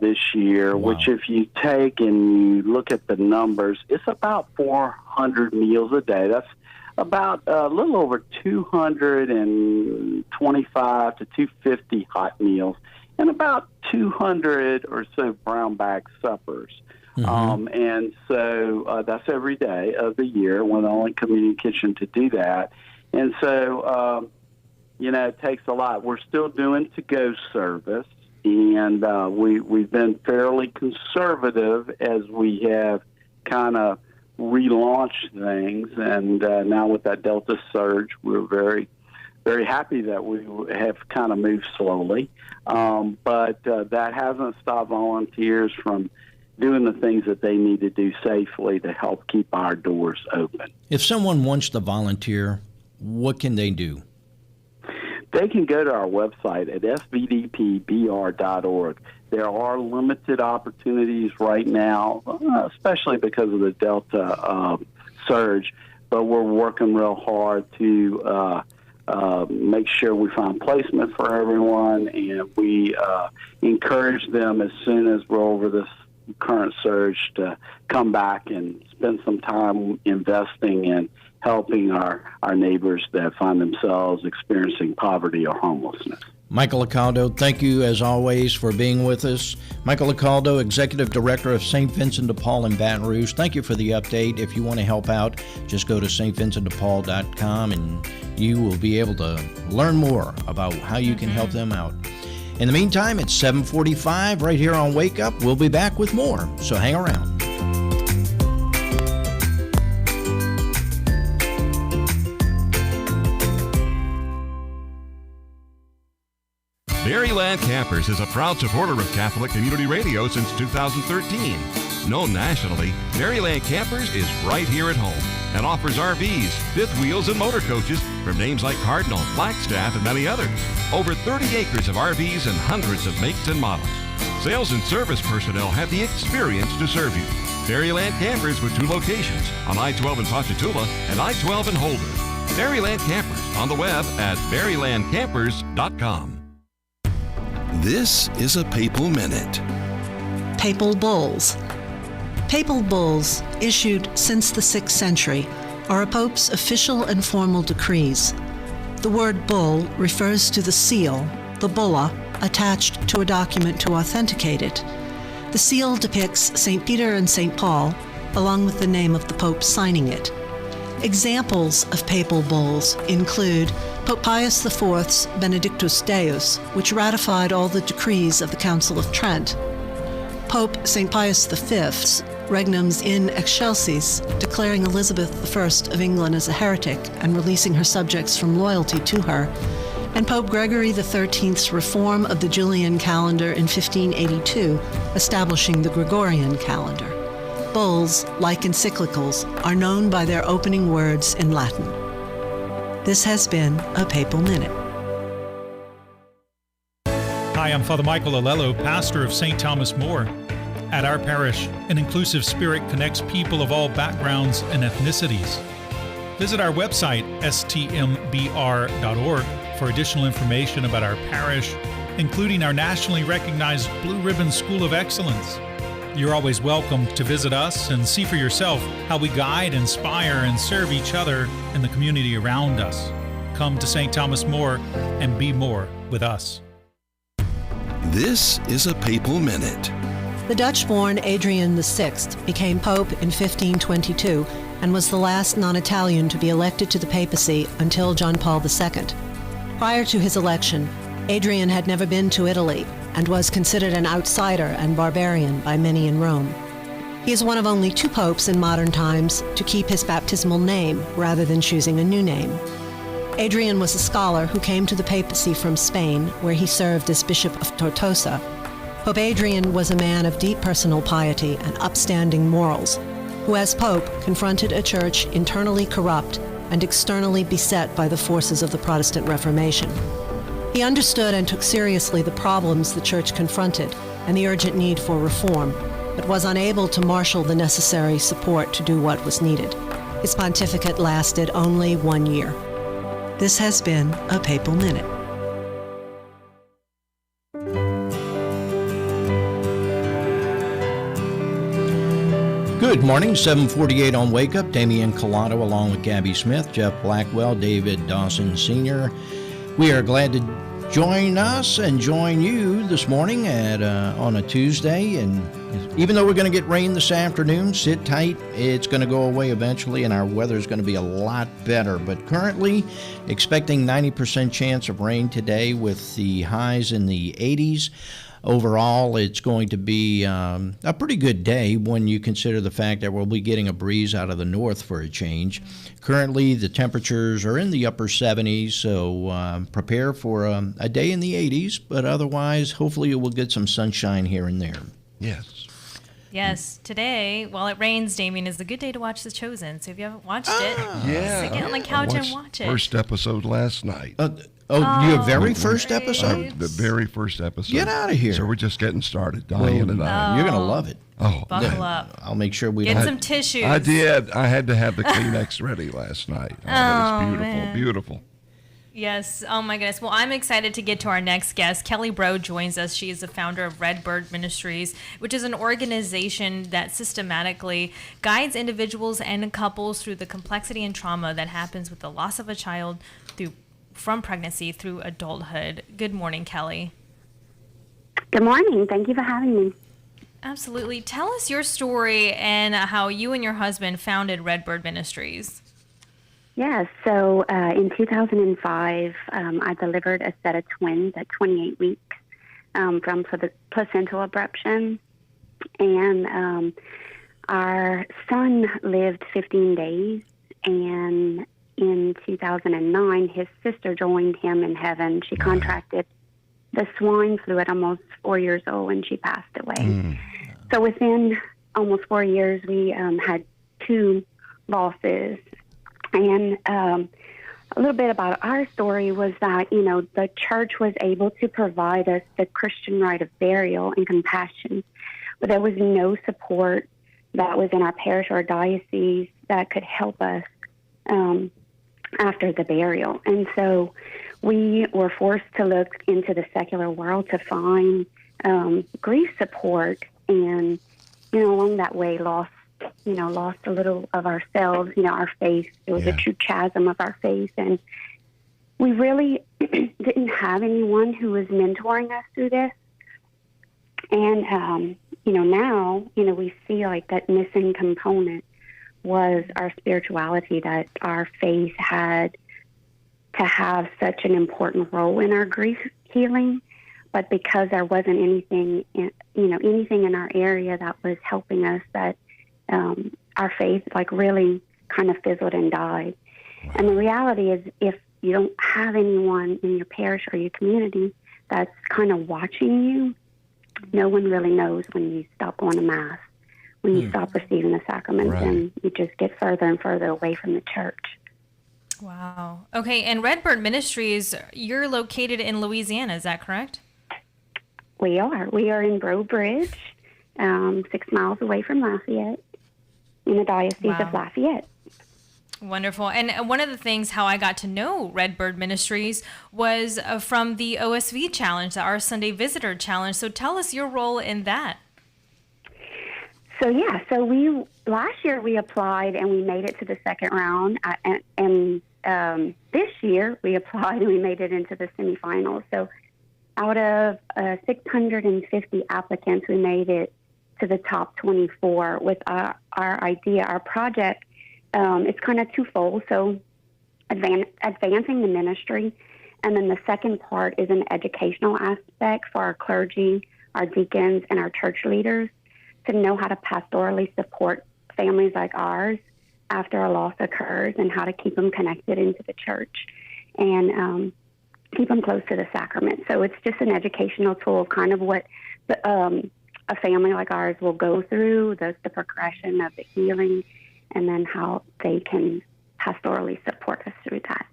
this year, which if you take and you look at the numbers, it's about 400 meals a day. That's about a little over 225 to 250 hot meals and about 200 or so brown bag suppers. And so that's every day of the year. We're the only community kitchen to do that. And so, it takes a lot. We're still doing to-go service. And we've been fairly conservative as we have kind of relaunched things. And now with that Delta surge, we're very, very happy that we have kind of moved slowly. But that hasn't stopped volunteers from doing the things that they need to do safely to help keep our doors open. If someone wants to volunteer, what can they do? They can go to our website at svdpbr.org. There are limited opportunities right now, especially because of the Delta surge, but we're working real hard to make sure we find placement for everyone, and we encourage them as soon as we're over this current surge to come back and spend some time investing in helping our neighbors that find themselves experiencing poverty or homelessness. Michael Licaldo, thank you as always for being with us. Michael Licaldo, Executive Director of St. Vincent de Paul in Baton Rouge. Thank you for the update. If you want to help out, just go to stvincentdepaul.com and you will be able to learn more about how you can help them out. In the meantime, it's 7:45 right here on Wake Up. We'll be back with more, so hang around. Maryland Campers is a proud supporter of Catholic Community Radio since 2013. Known nationally, Maryland Campers is right here at home and offers RVs, fifth wheels, and motor coaches from names like Cardinal, Flagstaff, and many others. Over 30 acres of RVs and hundreds of makes and models. Sales and service personnel have the experience to serve you. Maryland Campers with 2 locations on I-12 in Ponchatoula and I-12 in Holder. Maryland Campers on the web at marylandcampers.com. This is a Papal Minute. Papal bulls. Papal bulls, issued since the 6th century, are a pope's official and formal decrees. The word bull refers to the seal, the bulla, attached to a document to authenticate it. The seal depicts St. Peter and St. Paul, along with the name of the pope signing it. Examples of papal bulls include Pope Pius IV's Benedictus Deus, which ratified all the decrees of the Council of Trent. Pope St. Pius V's Regnums in Excelsis, declaring Elizabeth I of England as a heretic and releasing her subjects from loyalty to her, and Pope Gregory XIII's reform of the Julian calendar in 1582, establishing the Gregorian calendar. Bulls, like encyclicals, are known by their opening words in Latin. This has been a Papal Minute. Hi, I'm Father Michael Alello, pastor of St. Thomas More. At our parish, an inclusive spirit connects people of all backgrounds and ethnicities. Visit our website, stmbr.org, for additional information about our parish, including our nationally recognized Blue Ribbon School of Excellence. You're always welcome to visit us and see for yourself how we guide, inspire, and serve each other and the community around us. Come to St. Thomas More and be more with us. This is a Papal Minute. The Dutch-born Adrian VI became Pope in 1522 and was the last non-Italian to be elected to the papacy until John Paul II. Prior to his election, Adrian had never been to Italy and was considered an outsider and barbarian by many in Rome. He is one of only 2 popes in modern times to keep his baptismal name rather than choosing a new name. Adrian was a scholar who came to the papacy from Spain, where he served as Bishop of Tortosa. Pope Adrian was a man of deep personal piety and upstanding morals, who as Pope confronted a church internally corrupt and externally beset by the forces of the Protestant Reformation. He understood and took seriously the problems the church confronted and the urgent need for reform, but was unable to marshal the necessary support to do what was needed. His pontificate lasted only 1 year. This has been a Papal Minute. Good morning, 7:48 on Wake Up. Damian Collado along with Gabby Smith, Jeff Blackwell, David Dawson Sr. We are glad to join us and join you this morning on a Tuesday. And even though we're going to get rain this afternoon, sit tight. It's going to go away eventually, and our weather is going to be a lot better. But currently, expecting 90% chance of rain today with the highs in the 80s. Overall, it's going to be a pretty good day when you consider the fact that we'll be getting a breeze out of the north for a change. Currently, the temperatures are in the upper 70s, so prepare for a day in the 80s, but otherwise, hopefully you will get some sunshine here and there. Yes. Yes, today, while it rains, Damien, is a good day to watch The Chosen. So if you haven't watched it, Yeah. sit on the couch and watch it. First episode last night. Your very first episode? The very first episode. Get out of here. So we're just getting started, Diane and I. You're going to love it. Oh, Buckle up. I'll make sure we Get don't. some tissues. I did. I had to have the Kleenex ready last night. Oh, that was beautiful. Man. Beautiful. Yes. Oh, my goodness. Well, I'm excited to get to our next guest. Kelly Bro joins us. She is the founder of Redbird Ministries, which is an organization that systematically guides individuals and couples through the complexity and trauma that happens with the loss of a child from pregnancy through adulthood. Good morning, Kelly. Good morning. Thank you for having me. Absolutely. Tell us your story and how you and your husband founded Redbird Ministries. Yes. So in 2005, I delivered a set of twins at 28 weeks from placental abruption. And our son lived 15 days. And in 2009, his sister joined him in heaven. She contracted the swine flu at almost 4 years old, and she passed away. So within almost 4 years, we had 2 losses. And a little bit about our story was that, the church was able to provide us the Christian rite of burial and compassion, but there was no support that was in our parish or diocese that could help us after the burial. And so we were forced to look into the secular world to find grief support, and, along that way lost a little of ourselves, our faith. It was a true chasm of our faith. And we really didn't have anyone who was mentoring us through this. And, now, we see like that missing component was our spirituality, that our faith had to have such an important role in our grief healing. But because there wasn't anything in our area that was helping us, that our faith really kind of fizzled and died. Wow. And the reality is, if you don't have anyone in your parish or your community that's kind of watching you, no one really knows when you stop going to Mass, when you stop receiving the sacraments, and you just get further and further away from the church. Wow. Okay, and Redbird Ministries, you're located in Louisiana, is that correct? We are. We are in Breaux Bridge, 6 miles away from Lafayette, in the Diocese of Lafayette. Wonderful. And one of the things how I got to know Redbird Ministries was from the OSV Challenge, the Our Sunday Visitor Challenge. So tell us your role in that. So last year we applied and we made it to the second round, and this year we applied and we made it into the semifinals. So out of 650 applicants, we made it to the top 24 with our idea, our project. It's kind of twofold. So advancing the ministry, and then the second part is an educational aspect for our clergy, our deacons, and our church leaders to know how to pastorally support families like ours after a loss occurs, and how to keep them connected into the church and keep them close to the sacrament. So it's just an educational tool of kind of what a family like ours will go through, the progression of the healing, and then how they can pastorally support us through that.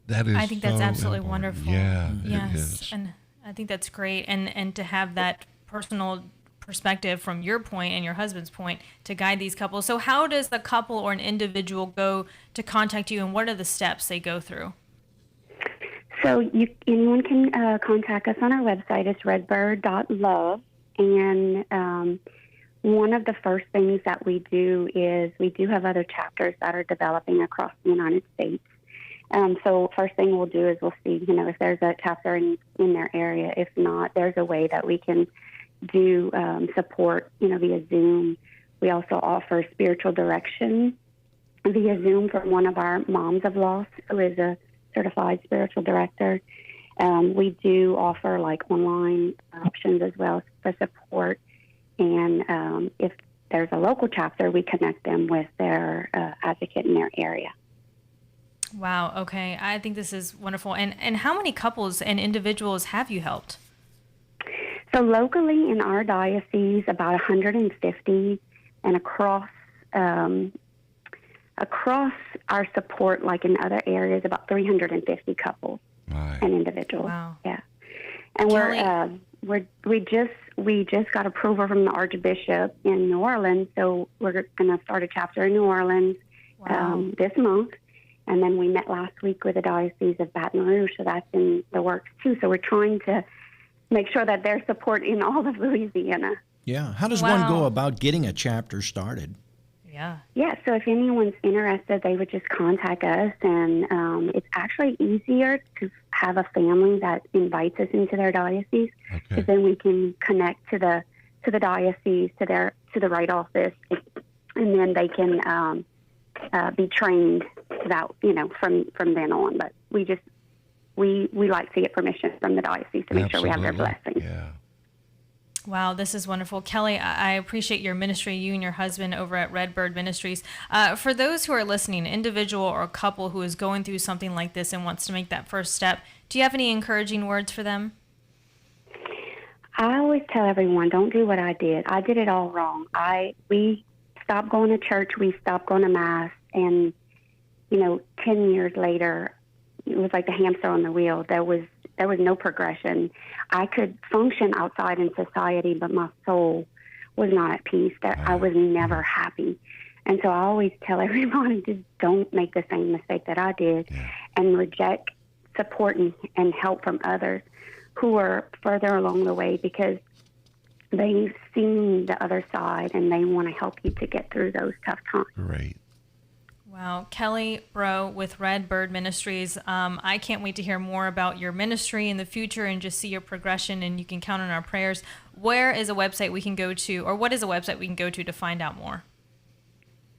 That is I think that's so absolutely important. wonderful. Yeah, yes. it is. And I think that's great. And to have that personal perspective from your point and your husband's point to guide these couples. So how does the couple or an individual go to contact you, and what are the steps they go through? So anyone can contact us on our website. It's redbird.love. And one of the first things that we do is we do have other chapters that are developing across the United States. So first thing we'll do is we'll see, if there's a chapter in their area. If not, there's a way that we can do support, via Zoom. We also offer spiritual direction via Zoom from one of our moms of loss, who is a certified spiritual director. We do offer online options as well for support. And if there's a local chapter, we connect them with their advocate in their area. Wow. Okay. I think this is wonderful. And how many couples and individuals have you helped? So locally in our diocese, about 150, and across our support, like in other areas, about 350 couples and individuals. Wow. Yeah. And we just got approval from the Archbishop in New Orleans, so we're going to start a chapter in New Orleans this month. And then we met last week with the Diocese of Baton Rouge, so that's in the works too. So we're trying to make sure that there's support in all of Louisiana. Yeah. How does one go about getting a chapter started? Yeah, so if anyone's interested, they would just contact us, and it's actually easier to have a family that invites us into their diocese, because then we can connect to the diocese, to the right office, and then they can be trained about from then on. But we like to get permission from the diocese to make sure we have their blessing. Yeah. Wow, this is wonderful. Kelly, I appreciate your ministry, you and your husband over at Redbird Ministries. For those who are listening, an individual or a couple who is going through something like this and wants to make that first step, do you have any encouraging words for them? I always tell everyone, don't do what I did. I did it all wrong. We stopped going to church, we stopped going to Mass, and 10 years later, it was like the hamster on the wheel. There was no progression. I could function outside in society, but my soul was not at peace. That I was never happy. And so I always tell everyone, just don't make the same mistake that I did, and reject support and help from others who are further along the way, because they've seen the other side and they want to help you to get through those tough times. Great. Wow. Kelly Bro with Redbird Ministries. I can't wait to hear more about your ministry in the future and just see your progression, and you can count on our prayers. Where is a website we can go to, or what is a website we can go to find out more?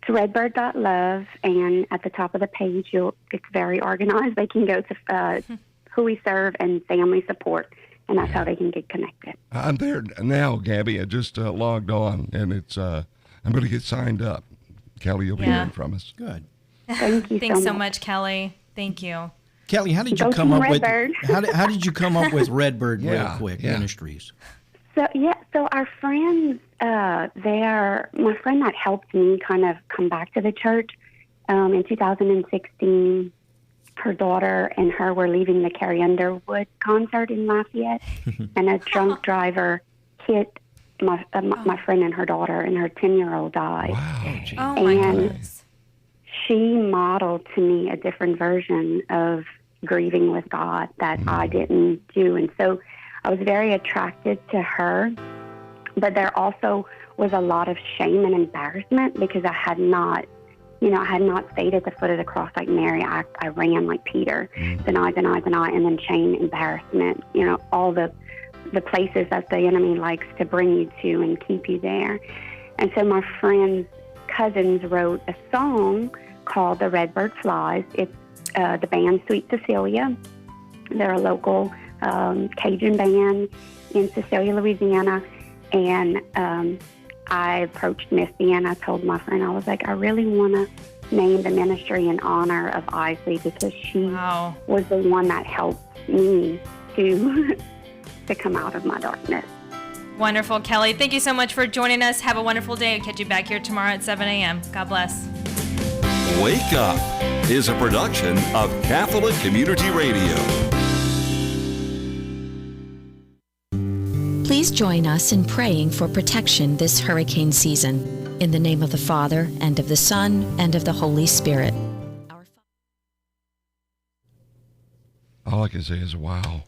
It's redbird.love, and at the top of the page, it's very organized. They can go to who we serve and family support, and that's how they can get connected. I'm there now, Gabby. I just logged on, and it's I'm going to get signed up. Kelly, you'll be hearing from us. Good. Thank you Thanks so much, Kelly. Thank you. Kelly, how did you come up with how did you come up with Redbird Ministries? So our friends, my friend that helped me kind of come back to the church in 2016. Her daughter and her were leaving the Carrie Underwood concert in Lafayette, and a drunk driver hit my friend and her daughter, and her 10-year-old died. Wow. Oh my goodness. She modeled to me a different version of grieving with God that I didn't do. And so I was very attracted to her, but there also was a lot of shame and embarrassment because I had not stayed at the foot of the cross like Mary. I ran like Peter, deny, and then shame, embarrassment, all the places that the enemy likes to bring you to and keep you there. And so my friend's cousins wrote a song called The Redbird Flies. It's the band Sweet Cecilia. They're a local Cajun band in Cecilia, Louisiana. And I approached Misty and I told my friend, I was like, I really want to name the ministry in honor of Isley because she was the one that helped me to come out of my darkness. Wonderful, Kelly. Thank you so much for joining us. Have a wonderful day. I'll catch you back here tomorrow at 7 a.m. God bless. Wake Up is a production of Catholic Community Radio. Please join us in praying for protection this hurricane season. In the name of the Father, and of the Son, and of the Holy Spirit. All I can say is wow.